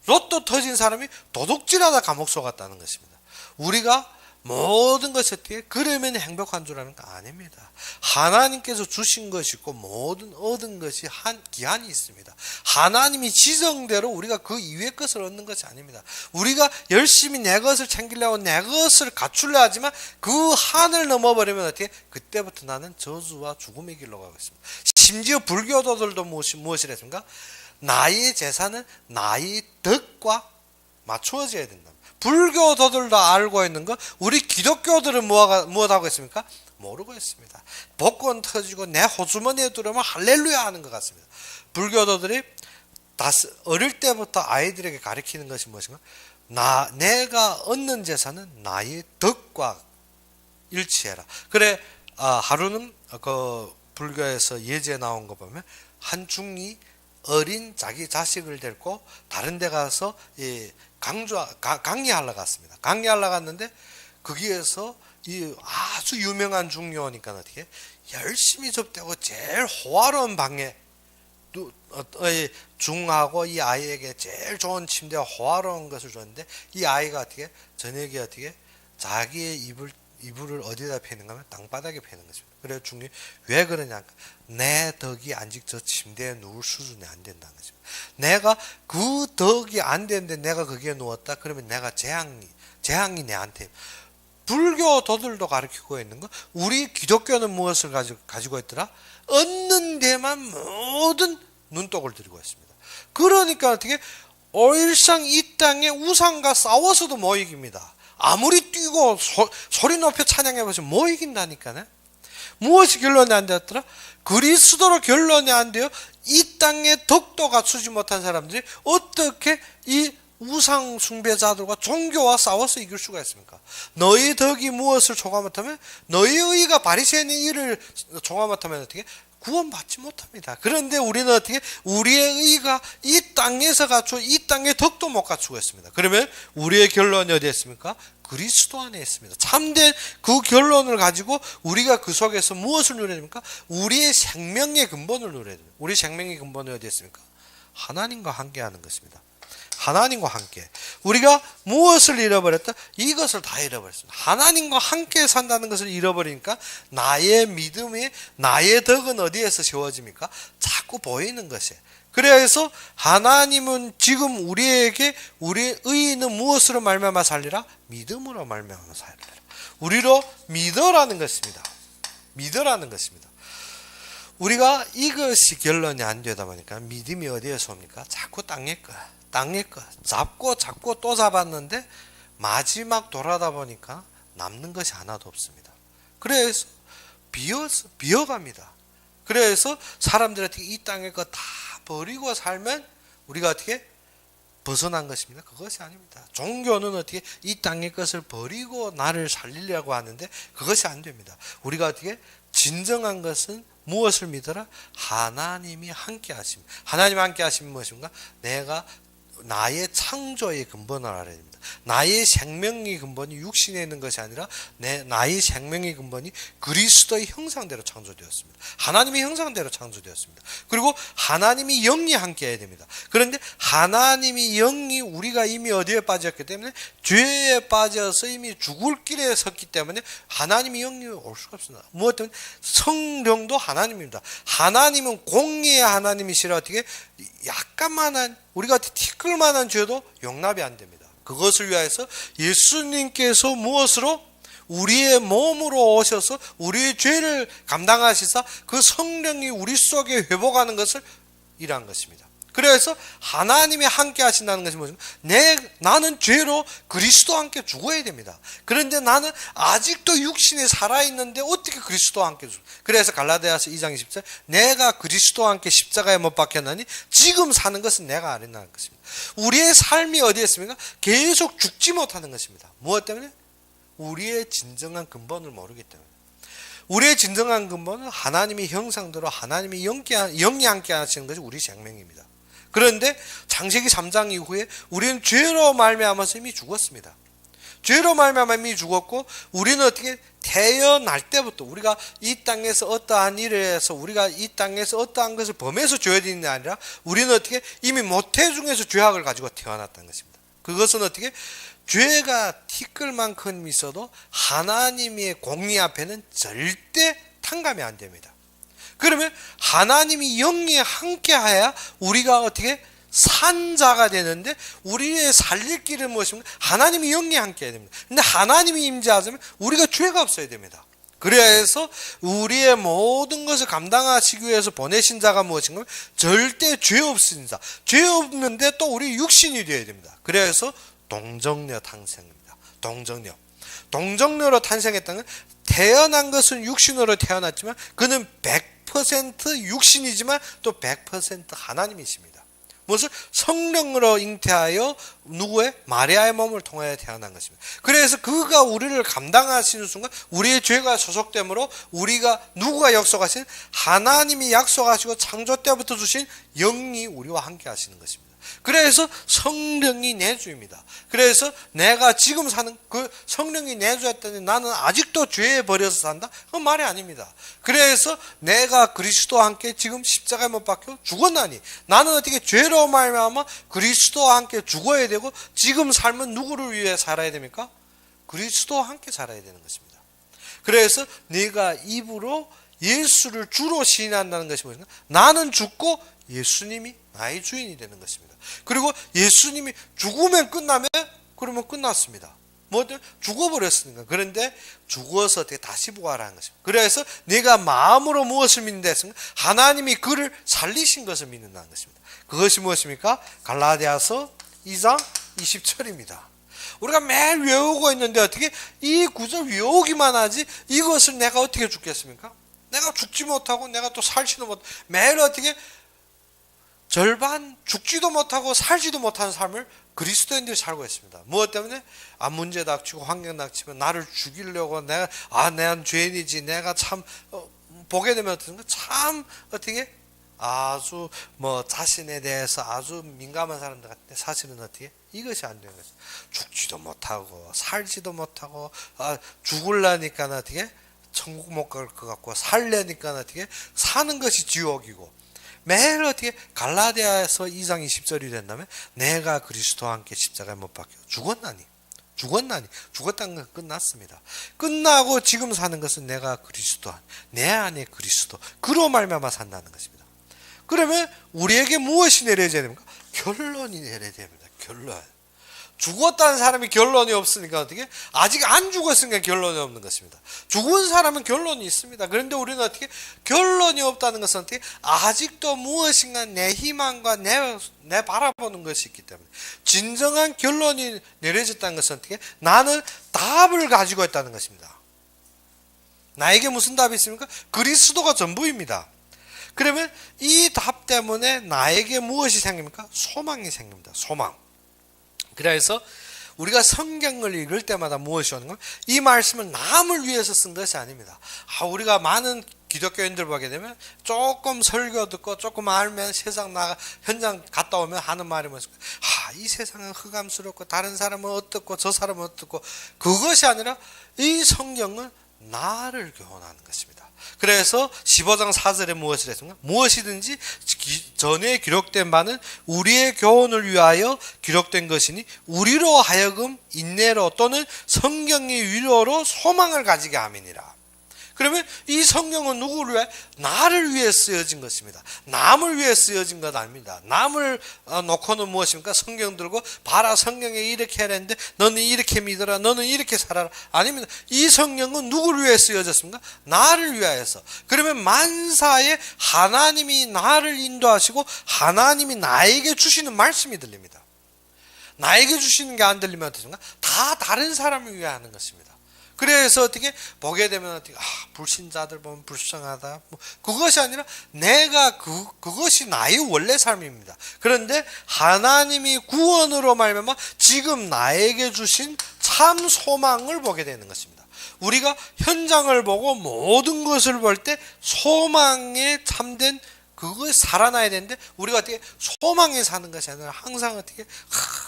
로또 터진 사람이 도둑질하다 감옥소 갔다는 것입니다. 우리가 모든 것이 어떻게 그러면 행복한 줄 아는 거 아닙니다. 하나님께서 주신 것이 있고 모든 얻은 것이 한 기한이 있습니다. 하나님이 지정대로 우리가 그 이외의 것을 얻는 것이 아닙니다. 우리가 열심히 내 것을 챙기려고 내 것을 갖추려 하지만 그 한을 넘어버리면 어떻게? 그때부터 나는 저주와 죽음의 길로 가고 있습니다. 심지어 불교도들도 무엇이라 했습니까? 나의 재산은 나의 덕과 맞추어져야 된다. 불교도들도 알고 있는 거 우리 기독교들은 무엇하고 있습니까? 모르고 있습니다. 복권 터지고 내 호주머니에 들어오면 할렐루야 하는 것 같습니다. 불교도들이 어릴 때부터 아이들에게 가르치는 것이 무엇인가? 내가 얻는 재산은 나의 덕과 일치해라. 그래 하루는 그 불교에서 예제 나온 거 보면 한 중이 어린 자기 자식을 데리고 다른 데 가서 강의하러 갔습니다. 강의하러 갔는데 거기에서 이 아주 유명한 중요하니까 어떻게 열심히 접대고 제일 호화로운 방에 중하고 이 아이에게 제일 좋은 침대와 호화로운 것을 줬는데 이 아이가 어떻게 저녁에 어떻게 자기의 이불을 어디다 패는가 하면 땅바닥에 패는 것입니다. 그래서 중이 왜 그러냐? 내 덕이 아직 저 침대에 누울 수준이 안 된다는 것입니다. 내가 그 덕이 안 되는데 내가 거기에 누웠다? 그러면 내가 재앙이 내한테. 불교도들도 가르치고 있는 거, 우리 기독교는 무엇을 가지고 있더라? 얻는 데만 모든 눈독을 들이고 있습니다. 그러니까 어떻게 일상 이 땅에 우상과 싸워서도 못 이깁니다. 아무리 뛰고 소리 높여 찬양해보시면 못 이긴다니까요. 무엇이 결론이 안 되었더라? 그리스도로 결론이 안 돼요. 이 땅에 덕도 갖추지 못한 사람들이 어떻게 이 우상 숭배자들과 종교와 싸워서 이길 수가 있습니까? 너희 덕이 무엇을 조가 못하면, 너희 의가 바리새인의 일을 조가 못하면 어떻게 구원받지 못합니다. 그런데 우리는 어떻게 우리의 의가 이 땅에서 갖추어 이 땅의 덕도 못 갖추고 있습니다. 그러면 우리의 결론이 어디에 있습니까? 그리스도 안에 있습니다. 참된 그 결론을 가지고 우리가 그 속에서 무엇을 누려야 됩니까? 우리의 생명의 근본을 누려야 됩니다. 우리 생명의 근본이 어디에 있습니까? 하나님과 함께하는 것입니다. 하나님과 함께. 우리가 무엇을 잃어버렸다? 이것을 다 잃어버렸습니다. 하나님과 함께 산다는 것을 잃어버리니까 나의 믿음이, 나의 덕은 어디에서 세워집니까? 자꾸 보이는 것이에요. 그래서 하나님은 지금 우리에게 우리의 의인은 무엇으로 말미암아 살리라? 믿음으로 말미암아 살리라. 우리로 믿어라는 것입니다. 믿어라는 것입니다. 우리가 이것이 결론이 안 되다 보니까 믿음이 어디에서 옵니까? 자꾸 땅에 거 잡고 또 잡았는데 마지막 돌아다 보니까 남는 것이 하나도 없습니다. 그래서 비어갑니다. 그래서 사람들이 어떻게 이 땅의 거 다 버리고 살면 우리가 어떻게 벗어난 것입니다. 그것이 아닙니다. 종교는 어떻게 이 땅의 것을 버리고 나를 살리려고 하는데 그것이 안 됩니다. 우리가 어떻게 진정한 것은 무엇을 믿어라? 하나님이 함께 하심. 하나님 함께 하시면 무엇인가? 내가 나의 창조의 근본을 알아야 됩니다. 나의 생명의 근본이 육신에 있는 것이 아니라 나의 생명의 근본이 그리스도의 형상대로 창조되었습니다. 하나님의 형상대로 창조되었습니다. 그리고 하나님이 영이 함께 해야 됩니다. 그런데 하나님이 영이 우리가 이미 어디에 빠졌기 때문에 죄에 빠져서 이미 죽을 길에 섰기 때문에 하나님이 영이 올 수가 없습니다. 무엇 때문에? 성령도 하나님입니다. 하나님은 공의의 하나님이시라 어떻게 약간만한 우리가 티끌만한 죄도 용납이 안 됩니다. 그것을 위하여서 예수님께서 무엇으로? 우리의 몸으로 오셔서 우리의 죄를 감당하시사 그 성령이 우리 속에 회복하는 것을 일한 것입니다. 그래서 하나님이 함께 하신다는 것이 뭐죠? 나는 죄로 그리스도와 함께 죽어야 됩니다. 그런데 나는 아직도 육신에 살아있는데 어떻게 그리스도와 함께 죽어? 그래서 갈라디아서 2장 20절 내가 그리스도와 함께 십자가에 못 박혔나니 지금 사는 것은 내가 아니라는 것입니다. 우리의 삶이 어디에 있습니까? 계속 죽지 못하는 것입니다. 무엇 때문에? 우리의 진정한 근본을 모르기 때문에. 우리의 진정한 근본은 하나님의 형상대로 하나님이 영이 함께 하시는 것이 우리 생명입니다. 그런데 창세기 3장 이후에 우리는 죄로 말미암아서 이미 죽었습니다. 죄로 말미암아 이미 죽었고 우리는 어떻게 태어날 때부터 우리가 이 땅에서 어떠한 일을 해서 우리가 이 땅에서 어떠한 것을 범해서 죄가 되는 게 아니라 우리는 어떻게 이미 모태 중에서 죄악을 가지고 태어났다는 것입니다. 그것은 어떻게 죄가 티끌만큼 있어도 하나님의 공의 앞에는 절대 탕감이 안 됩니다. 그러면 하나님이 영이 함께하야 우리가 어떻게 산자가 되는데 우리의 살릴 길은 무엇입니까? 하나님이 영이 함께해야 됩니다. 근데 하나님이 임재하자면 우리가 죄가 없어야 됩니다. 그래서 우리의 모든 것을 감당하시기 위해서 보내신 자가 무엇인가? 절대 죄 없으신 자. 죄 없는데 또 우리 육신이 되어야 됩니다. 그래서 동정녀 탄생입니다. 동정녀로 탄생했다는 태어난 것은 육신으로 태어났지만 그는 100% 육신이지만 또 100% 하나님이십니다. 무엇을? 성령으로 잉태하여 누구의? 마리아의 몸을 통하여 태어난 것입니다. 그래서 그가 우리를 감당하시는 순간 우리의 죄가 소속되므로 우리가 누구가 약속하신? 하나님이 약속하시고 창조 때부터 주신 영이 우리와 함께 하시는 것입니다. 그래서 성령이 내 주입니다. 그래서 내가 지금 사는 그 성령이 내 주였더니 나는 아직도 죄에 버려서 산다? 그건 말이 아닙니다. 그래서 내가 그리스도와 함께 지금 십자가에 못 박혀 죽었나니 나는 어떻게 죄로 말미암아 그리스도와 함께 죽어야 되고 지금 삶은 누구를 위해 살아야 됩니까? 그리스도와 함께 살아야 되는 것입니다. 그래서 네가 입으로 예수를 주로 시인한다는 것이 무엇인가? 나는 죽고 예수님이 나의 주인이 되는 것입니다. 그리고 예수님이 죽으면 끝나면 그러면 끝났습니다. 뭐 죽어버렸으니까. 그런데 죽어서 다시 부활하는 것입니다. 그래서 네가 마음으로 무엇을 믿는다 했습니까? 하나님이 그를 살리신 것을 믿는다는 것입니다. 그것이 무엇입니까? 갈라디아서 2장 20절입니다. 우리가 매일 외우고 있는데 어떻게 이 구절 외우기만 하지 이것을 내가 어떻게 죽겠습니까? 내가 죽지 못하고 내가 또 살지도 못하고 매일 어떻게 절반 죽지도 못하고 살지도 못하는 삶을 그리스도인들이 살고 있습니다. 무엇 때문에? 문제 닥치고 환경 닥치면 나를 죽이려고 내가 내가 죄인이지 내가 참 보게 되면 어떻게 참 어떻게 아주 자신에 대해서 아주 민감한 사람들 같은데 사실은 어떻게 이것이 안 되는 거죠. 죽지도 못하고 살지도 못하고 죽으려니까 어떻게 천국 못 갈 것 같고 살려니까 어떻게 사는 것이 지옥이고 매일 어떻게 갈라디아에서 2장 20절이 된다면 내가 그리스도와 함께 십자가에 못 박혀 죽었다는 건 끝났습니다. 끝나고 지금 사는 것은 내가 그리스도 내 안에 그리스도 그로 말미암아 산다는 것입니다. 그러면 우리에게 무엇이 내려져야 됩니까? 결론이 내려야 됩니다. 결론. 죽었다는 사람이 결론이 없으니까 어떻게? 아직 안 죽었으니까 결론이 없는 것입니다. 죽은 사람은 결론이 있습니다. 그런데 우리는 어떻게? 결론이 없다는 것은 어떻게? 아직도 무엇인가 내 희망과 내 바라보는 것이 있기 때문에 진정한 결론이 내려졌다는 것은 어떻게? 나는 답을 가지고 있다는 것입니다. 나에게 무슨 답이 있습니까? 그리스도가 전부입니다. 그러면 이 답 때문에 나에게 무엇이 생깁니까? 소망이 생깁니다. 소망. 그래서 우리가 성경을 읽을 때마다 무엇이 오는 겁니까? 이 말씀은 남을 위해서 쓴 것이 아닙니다. 우리가 많은 기독교인들 보게 되면 조금 설교 듣고 조금 알면 세상 현장 갔다 오면 하는 말이 뭐였을까? 이 세상은 흑암스럽고 다른 사람은 어떻고 저 사람은 어떻고 그것이 아니라 이 성경은 나를 교훈하는 것입니다. 그래서 15장 4절에 무엇을 했습니까? 무엇이든지 전에 기록된 바는 우리의 교훈을 위하여 기록된 것이니 우리로 하여금 인내로 또는 성경의 위로로 소망을 가지게 함이니라. 그러면 이 성경은 누구를 위해? 나를 위해 쓰여진 것입니다. 남을 위해 쓰여진 것 아닙니다. 남을 놓고는 무엇입니까? 성경 들고 봐라 성경에 이렇게 하는데 너는 이렇게 믿어라 너는 이렇게 살아라. 아닙니다. 이 성경은 누구를 위해 쓰여졌습니까? 나를 위하여서. 그러면 만사에 하나님이 나를 인도하시고 하나님이 나에게 주시는 말씀이 들립니다. 나에게 주시는 게 안 들리면 어떻습니까? 다 다른 사람을 위해 하는 것입니다. 그래서 어떻게 보게 되면 어떻게 불신자들 보면 불쌍하다. 그것이 아니라 내가 그것이 나의 원래 삶입니다. 그런데 하나님이 구원으로 말미암아 지금 나에게 주신 참 소망을 보게 되는 것입니다. 우리가 현장을 보고 모든 것을 볼 때 소망에 참된 그것이 살아나야 되는데 우리가 어떻게 소망에 사는 것이 아니라 항상 어떻게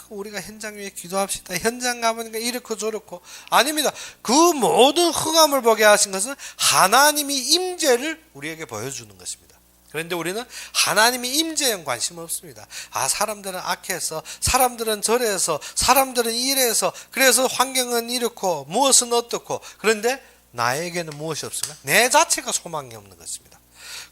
우리가 현장 위에 기도합시다. 현장 가보니까 이렇고 저렇고 아닙니다. 그 모든 흑암을 보게 하신 것은 하나님이 임재를 우리에게 보여주는 것입니다. 그런데 우리는 하나님이 임재에 관심 없습니다. 사람들은 악해서 사람들은 저래서 사람들은 이래서 그래서 환경은 이렇고 무엇은 어떻고 그런데 나에게는 무엇이 없습니까? 내 자체가 소망이 없는 것입니다.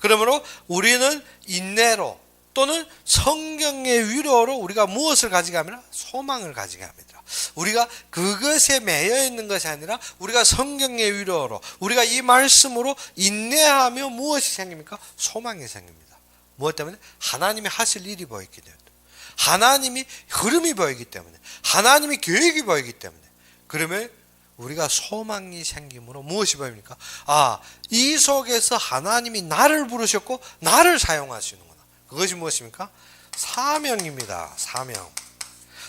그러므로 우리는 인내로 또는 성경의 위로로 우리가 무엇을 가지게 하면 소망을 가지게 합니다. 우리가 그것에 매여 있는 것이 아니라 우리가 성경의 위로로 우리가 이 말씀으로 인내하며 무엇이 생깁니까? 소망이 생깁니다. 무엇 때문에? 하나님이 하실 일이 보이기 때문에 하나님이 흐름이 보이기 때문에 하나님이 계획이 보이기 때문에 그러면 우리가 소망이 생김으로 무엇이 보입니까? 이 속에서 하나님이 나를 부르셨고 나를 사용하시는구나. 그것이 무엇입니까? 사명입니다.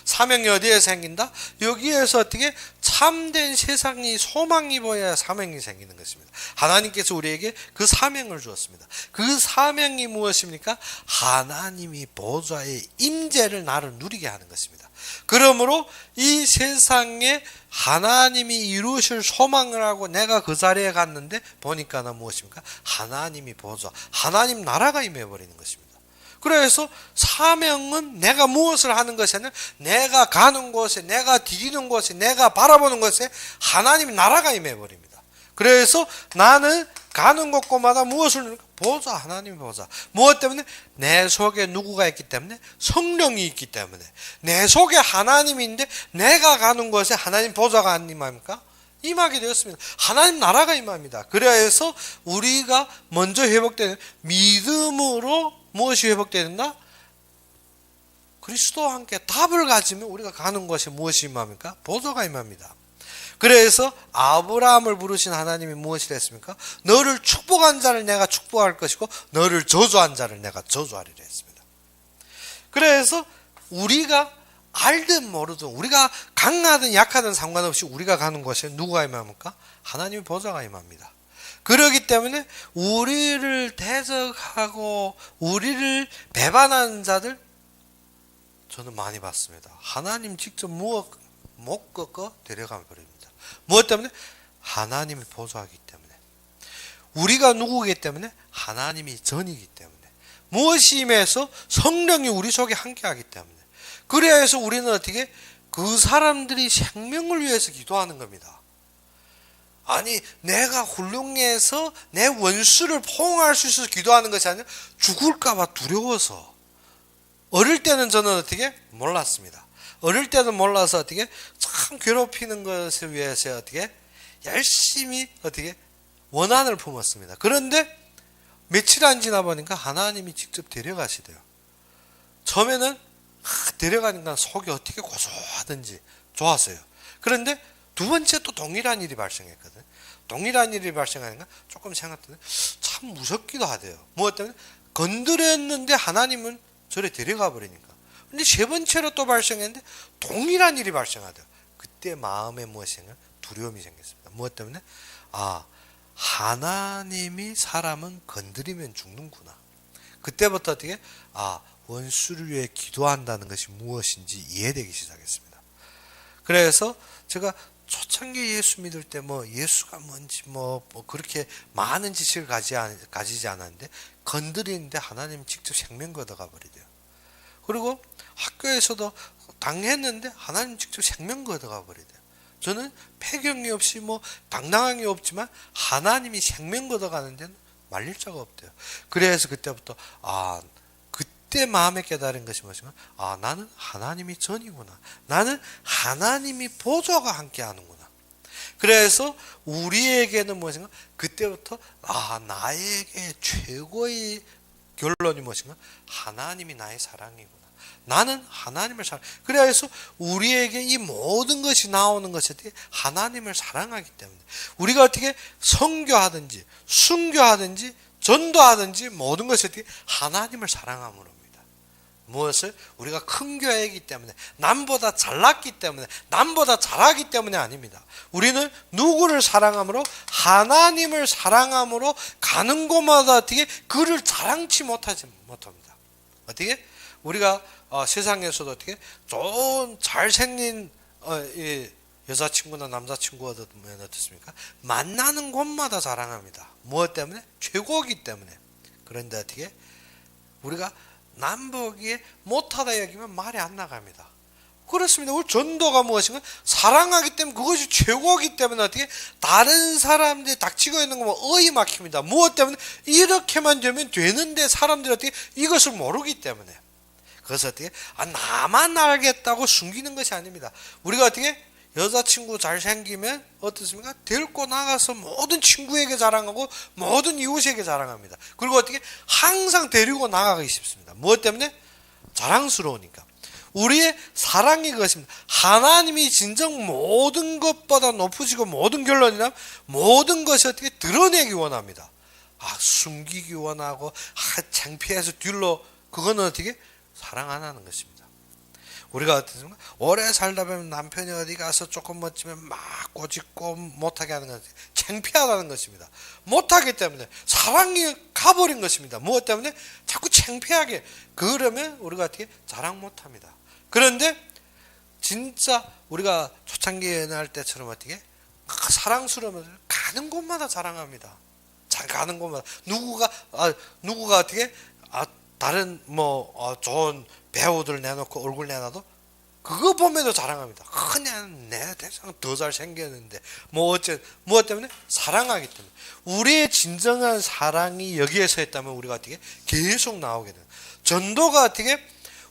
사명이 어디에 생긴다? 여기에서 어떻게 참된 세상이 소망이 보여야 사명이 생기는 것입니다. 하나님께서 우리에게 그 사명을 주었습니다. 그 사명이 무엇입니까? 하나님이 보좌의 임재를 나를 누리게 하는 것입니다. 그러므로 이 세상에 하나님이 이루실 소망을 하고 내가 그 자리에 갔는데 보니까는 무엇입니까? 하나님이 보좌, 하나님 나라가 임해버리는 것입니다. 그래서 사명은 내가 무엇을 하는 것이 아니라 내가 가는 곳에, 내가 디디는 곳에, 내가 바라보는 곳에 하나님 나라가 임해버립니다. 그래서 나는 가는 곳곳마다 무엇을 보자, 하나님이 보자. 무엇 때문에? 내 속에 누구가 있기 때문에? 성령이 있기 때문에. 내 속에 하나님인데 내가 가는 곳에 하나님 보좌가 안 임합니까? 임하게 되었습니다. 하나님 나라가 임합니다. 그래서 우리가 먼저 회복되는 믿음으로 무엇이 회복되는가? 그리스도와 함께 답을 가지면 우리가 가는 곳에 무엇이 임합니까? 보좌가 임합니다. 그래서 아브라함을 부르신 하나님이 무엇이라 했습니까? 너를 축복한 자를 내가 축복할 것이고 너를 저주한 자를 내가 저주하리라 했습니다. 그래서 우리가 알든 모르든 우리가 강하든 약하든 상관없이 우리가 가는 곳에 누가 임합니까? 하나님의 보좌가 임합니다. 그렇기 때문에 우리를 대적하고 우리를 배반하는 자들 저는 많이 봤습니다. 하나님 직접 못 꺾어 데려가 버립니다. 무엇 때문에? 하나님이 보좌하기 때문에. 우리가 누구이기 때문에? 하나님이 전이기 때문에. 무엇이 임해서? 성령이 우리 속에 함께하기 때문에. 그래서 우리는 어떻게? 그 사람들이 생명을 위해서 기도하는 겁니다. 아니 내가 훌륭해서 내 원수를 포옹할 수 있어서 기도하는 것이 아니라 죽을까 봐 두려워서. 어릴 때는 저는 어떻게? 몰랐습니다. 어릴 때는 몰라서 어떻게? 참 괴롭히는 것에 위해서 어떻게? 열심히 어떻게? 원한을 품었습니다. 그런데 며칠 안 지나 보니까 하나님이 직접 데려가시대요. 처음에는 데려가니까 속이 어떻게 고소하든지 좋았어요. 그런데 두 번째 또 동일한 일이 발생했거든. 동일한 일이 발생하니까 조금 생각했는데 참 무섭기도 하대요. 무엇 때문에? 건드렸는데 하나님은 저를 데려가 버리니까. 근데 세 번째로 또 발생했는데 동일한 일이 발생하대요. 그때 마음에 무엇이 생겨요? 두려움이 생겼습니다. 무엇 때문에? 아, 하나님이 사람은 건드리면 죽는구나. 그때부터 어떻게? 아, 원수를 위해 기도한다는 것이 무엇인지 이해되기 시작했습니다. 그래서 제가 초창기 예수 믿을 때 예수가 뭔지 그렇게 많은 지식을 가지지 않았는데 건드리는데 하나님 직접 생명 걷어가 버리대요. 그리고 학교에서도 당했는데 하나님 직접 생명 걷어가 버리대요. 저는 폐경이 없이 당당한 게 없지만 하나님이 생명 걷어가는 데는 말릴 자가 없대요. 그래서 그때부터 그때 마음에 깨달은 것이 무엇이면 나는 하나님이 전이구나. 나는 하나님이 보좌가 함께 하는구나. 그래서 우리에게는 무엇인가? 그때부터 나에게 최고의 결론이 무엇인가? 하나님이 나의 사랑이구나. 나는 하나님을 사랑. 그래서 우리에게 이 모든 것이 나오는 것이 하나님을 사랑하기 때문에 우리가 어떻게 선교하든지 순교하든지 전도하든지 모든 것이 어떻게 하나님을 사랑함으로입니다. 무엇을? 우리가 큰 교회이기 때문에 남보다 잘났기 때문에 남보다 잘하기 때문에 아닙니다. 우리는 누구를 사랑함으로? 하나님을 사랑함으로 가는 곳마다 어떻게 그를 자랑치 못합니다. 어떻게? 우리가 세상에서도 어떻게 좋은 잘생긴 여자친구나 남자친구가 되면 어떻습니까? 만나는 곳마다 자랑합니다. 무엇 때문에? 최고이기 때문에. 그런데 어떻게? 우리가 남보기에 못하다 여기면 말이 안 나갑니다. 그렇습니다. 우리 전도가 무엇인가? 사랑하기 때문에 그것이 최고이기 때문에 어떻게? 다른 사람들이 닥치고 있는 거 어이 막힙니다. 무엇 때문에? 이렇게만 되면 되는데 사람들이 어떻게? 이것을 모르기 때문에. 그래서 어떻게? 나만 알겠다고 숨기는 것이 아닙니다. 우리가 어떻게? 여자친구 잘생기면 어떻습니까? 데리고 나가서 모든 친구에게 자랑하고 모든 이웃에게 자랑합니다. 그리고 어떻게? 항상 데리고 나가기 쉽습니다. 무엇 때문에? 자랑스러우니까. 우리의 사랑이 그것입니다. 하나님이 진정 모든 것보다 높으시고 모든 결론이나 모든 것이 어떻게 드러내기 원합니다. 숨기기 원하고 창피해서 뒤로 그거는 어떻게? 사랑 안 하는 것입니다. 우리가 어떻습니까? 오래 살다 보면 남편이 어디 가서 조금 멋지면 막 꼬집고 못하게 하는 것이 창피하다는 것입니다. 못하기 때문에 사랑이 가버린 것입니다. 무엇 때문에? 자꾸 창피하게. 그러면 우리가 어떻게 자랑 못합니다. 그런데 진짜 우리가 초창기 연애할 때처럼 어떻게 사랑스러우면 가는 곳마다 자랑합니다. 가는 곳마다 누구가 어떻게 다른 좋은 배우들 내놓고 얼굴 내놔도 그거 보면서 자랑합니다. 그냥 내 대상 더 잘생겼는데 무엇 때문에? 사랑하기 때문에. 우리의 진정한 사랑이 여기에서 했다면 우리가 어떻게 계속 나오게 돼요. 전도가 어떻게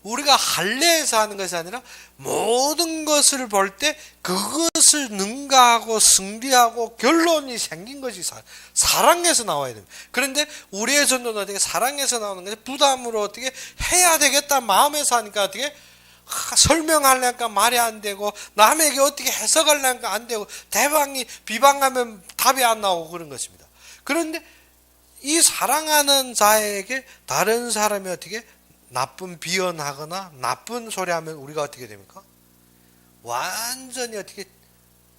우리가 할례에서 하는 것이 아니라 모든 것을 볼 때 그것을 능가하고 승리하고 결론이 생긴 것이 사랑에서 나와야 됩니다. 그런데 우리의 전도는 어떻게 사랑에서 나오는 것이 부담으로 어떻게 해야 되겠다 마음에서 하니까 어떻게 설명하려니까 말이 안 되고 남에게 어떻게 해석하려니까 안 되고 대방이 비방하면 답이 안 나오고 그런 것입니다. 그런데 이 사랑하는 자에게 다른 사람이 어떻게 나쁜 비언하거나 나쁜 소리 하면 우리가 어떻게 됩니까? 완전히 어떻게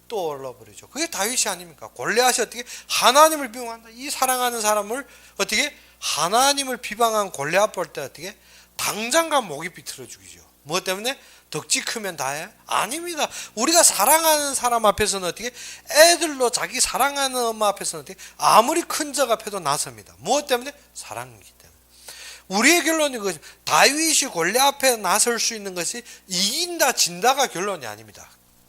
떠올라버리죠. 그게 다윗이 아닙니까? 골리앗이 어떻게 하나님을 비방한다. 이 사랑하는 사람을 어떻게 하나님을 비방한 골리앗 볼 때 어떻게 당장간 목이 비틀어 죽이죠. 무엇 때문에? 덕지 크면 다해? 아닙니다. 우리가 사랑하는 사람 앞에서는 어떻게 애들로 자기 사랑하는 엄마 앞에서는 어떻게 아무리 큰 적 앞에도 나섭니다. 무엇 때문에? 사랑이기 때문에. 우리의 결론이 그것이 다윗이 골리앗 앞에 나설 수 있는 것이 이긴다 진다가 결론이 아닙니다.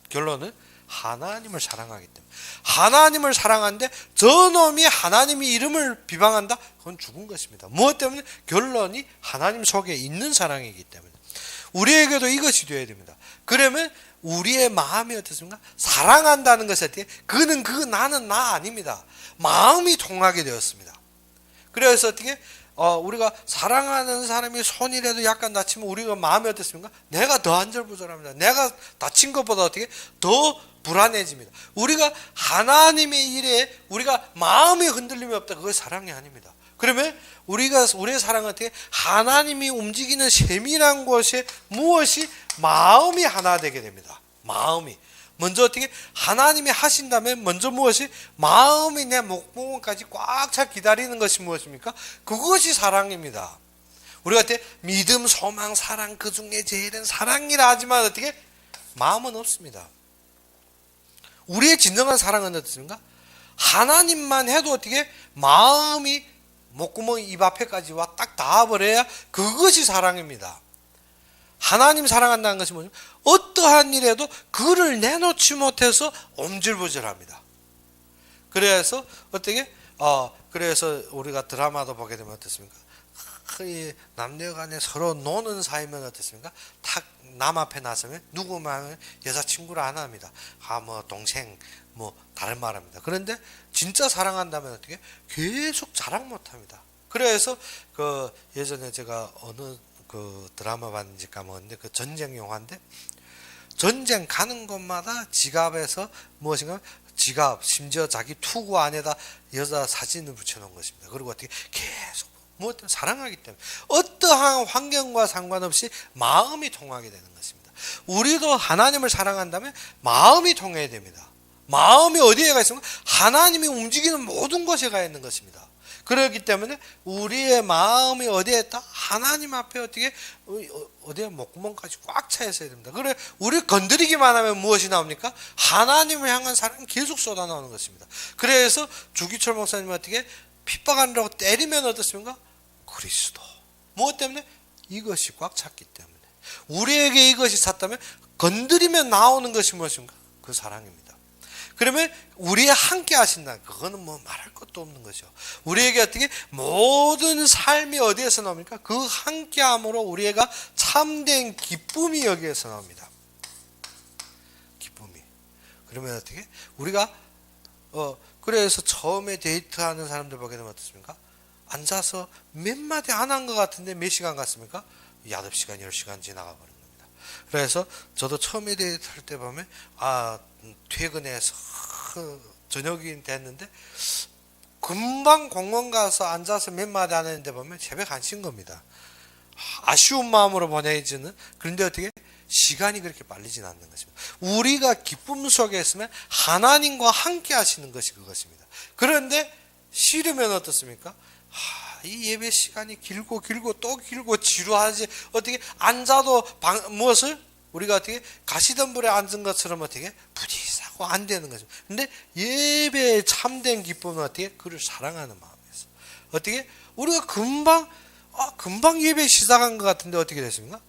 결론은 하나님을 사랑하기 때문에. 하나님을 사랑하는데 저놈이 하나님의 이름을 비방한다? 그건 죽은 것입니다. 무엇 때문에? 결론이 하나님 속에 있는 사랑이기 때문에. 우리에게도 이것이 되어야 됩니다. 그러면 우리의 마음이 어떻습니까? 사랑한다는 것이 어떻게? 그는 나는 나 아닙니다. 마음이 통하게 되었습니다. 그래서 어떻게? 우리가 사랑하는 사람이 손이라도 약간 다치면 우리가 마음이 어떻습니까? 내가 더 안절부절합니다. 내가 다친 것보다 어떻게 더 불안해집니다. 우리가 하나님의 일에 우리가 마음이 흔들림이 없다. 그것이 사랑이 아닙니다. 그러면 우리의 사랑은 어떻게 하나님이 움직이는 세밀한 곳에 무엇이 마음이 하나 되게 됩니다. 마음이 먼저 어떻게 하나님이 하신다면 먼저 무엇이 마음이 내 목구멍까지 꽉 차 기다리는 것이 무엇입니까? 그것이 사랑입니다. 우리가 어떻게 믿음, 소망, 사랑 그 중에 제일은 사랑이라 하지만 어떻게 마음은 없습니다. 우리의 진정한 사랑은 어떻습니까? 하나님만 해도 어떻게 마음이 목구멍 입 앞에까지 와 딱 닿아버려야 그것이 사랑입니다. 하나님 사랑한다는 것이 뭐냐? 어떠한 일에도 그를 내놓지 못해서 옴질부질합니다. 그래서 어떻게? 그래서 우리가 드라마도 보게 되면 어떻습니까? 남녀간에 서로 노는 사이면 어떻습니까? 탁 남 앞에 나서면 누구만 여자친구를 안 합니다. 동생 다른 말 합니다. 그런데 진짜 사랑한다면 어떻게? 계속 자랑 못 합니다. 그래서 예전에 제가 어느 드라마 봤는지 까먹었는데 전쟁 영화인데 전쟁 가는 곳마다 지갑에서 무엇인가 지갑 심지어 자기 투구 안에다 여자 사진을 붙여놓은 것입니다. 그리고 어떻게 계속 무엇 때문에 사랑하기 때문에 어떠한 환경과 상관없이 마음이 통하게 되는 것입니다. 우리도 하나님을 사랑한다면 마음이 통해야 됩니다. 마음이 어디에 가 있습니까? 하나님이 움직이는 모든 곳에 가 있는 것입니다. 그렇기 때문에 우리의 마음이 어디에 있다? 하나님 앞에 어디에 목구멍까지 꽉 차 있어야 됩니다. 그래 우리 건드리기만 하면 무엇이 나옵니까? 하나님을 향한 사랑이 계속 쏟아 나오는 것입니다. 그래서 주기철 목사님 어떻게 핍박하느라고 때리면 어떻습니까? 그리스도. 무엇 때문에? 이것이 꽉 찼기 때문에. 우리에게 이것이 찼다면 건드리면 나오는 것이 무엇인가? 그 사랑입니다. 그러면 우리의 함께 하신다. 그거는 말할 것도 없는 거죠. 우리에게 어떻게 모든 삶이 어디에서 나옵니까? 그 함께함으로 우리가 참된 기쁨이 여기에서 나옵니다. 기쁨이. 그러면 어떻게? 우리가 그래서 처음에 데이트하는 사람들 보게 되면 어떻습니까? 앉아서 몇 마디 안 한 것 같은데 몇 시간 갔습니까? 8시간, 10시간 지나가 버린 겁니다. 그래서 저도 처음에 데이트할 때 보면 퇴근해서 저녁이 됐는데 금방 공원 가서 앉아서 몇 마디 안 했는데 보면 새벽 1시인 겁니다. 아쉬운 마음으로 보내지는. 그런데 어떻게 시간이 그렇게 빨리진 않는 것입니다. 우리가 기쁨 속에 있으면 하나님과 함께 하시는 것이 그것입니다. 그런데 싫으면 어떻습니까? 이 예배 시간이 길고 또 길고 지루하지. 어떻게 앉아도 무엇을 우리가 어떻게 가시던 불에 앉은 것처럼 어떻게 부딪히고 안 되는 거죠. 근데 예배의 참된 기쁨은 어떻게 그를 사랑하는 마음이었어. 어떻게 우리가 금방 예배 시작한 것 같은데 어떻게 됐습니까?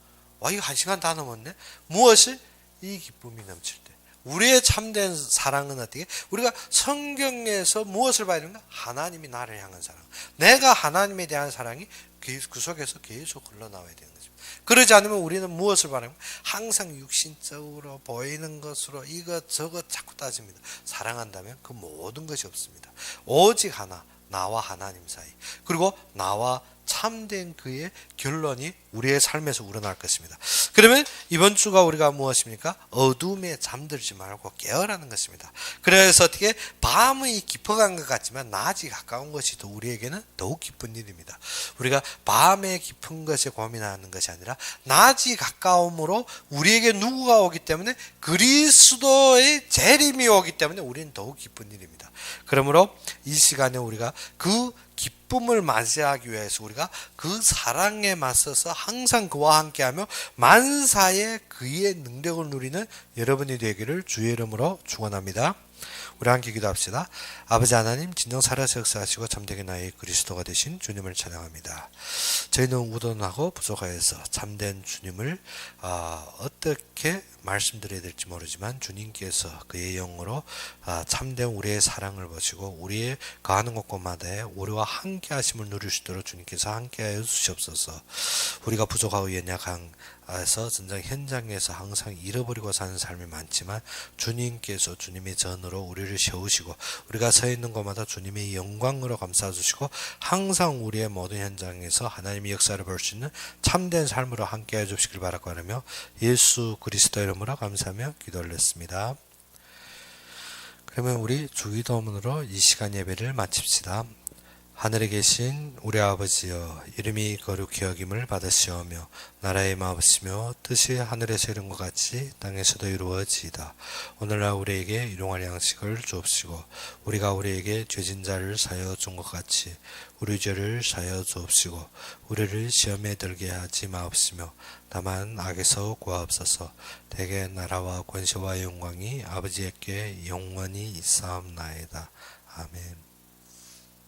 이거 1시간 다 넘었네. 무엇을? 이 기쁨이 넘칠 때. 우리의 참된 사랑은 어떻게? 우리가 성경에서 무엇을 봐야 되는가? 하나님이 나를 향한 사랑. 내가 하나님에 대한 사랑이 그 속에서 계속 흘러나와야 되는 거죠. 그러지 않으면 우리는 무엇을 바랍니까? 항상 육신적으로 보이는 것으로 이것저것 자꾸 따집니다. 사랑한다면 그 모든 것이 없습니다. 오직 하나, 나와 하나님 사이. 그리고 나와 참된 그의 결론이 우리의 삶에서 우러날 것입니다. 그러면 이번 주가 우리가 무엇입니까? 어둠에 잠들지 말고 깨어라는 것입니다. 그래서 어떻게 밤이 깊어간 것 같지만 낮이 가까운 것이 더 우리에게는 더욱 기쁜 일입니다. 우리가 밤에 깊은 것에 고민하는 것이 아니라 낮이 가까움으로 우리에게 누구가 오기 때문에 그리스도의 재림이 오기 때문에 우리는 더욱 기쁜 일입니다. 그러므로 이 시간에 우리가 그 기쁨을 맞이하기 위해서 우리가 그 사랑에 맞서서 항상 그와 함께하며 만사에 그의 능력을 누리는 여러분이 되기를 주의 이름으로 축원합니다. 우리 함께 기도합시다. 아버지 하나님, 진정 살아서 역사하시고 참되게 나의 그리스도가 되신 주님을 찬양합니다. 저희는 우둔하고 부족하여서 참된 주님을 어떻게 말씀드려야 될지 모르지만 주님께서 그의 영으로 참된 우리의 사랑을 보시고 우리의 가는 곳곳마다에 우리와 함께 하심을 누릴 수 있도록 주님께서 함께하여 주시옵소서. 우리가 부족하고 연약한 에서 전쟁 현장에서 항상 잃어버리고 사는 삶이 많지만 주님께서 주님의 전으로 우리를 세우시고 우리가 서 있는 곳마다 주님의 영광으로 감싸주시고 항상 우리의 모든 현장에서 하나님의 역사를 볼 수 있는 참된 삶으로 함께해 주시길 바라고 하며 예수 그리스도 이름으로 감사하며 기도를 했습니다. 그러면 우리 주기도문으로 이 시간 예배를 마칩시다. 하늘에 계신 우리 아버지여, 이름이 거룩히 여김을 받으시오며 나라의 마음이시며 뜻이 하늘에서 이룬 것 같이 땅에서도 이루어지이다. 오늘날 우리에게 일용할 양식을 주옵시고 우리가 우리에게 죄진 자를 사하여 준 것 같이 우리 죄를 사하여 주옵시고 우리를 시험에 들게 하지 마옵시며 다만 악에서 구하옵소서. 대개 나라와 권세와 영광이 아버지께 영원히 있사옵나이다. 아멘.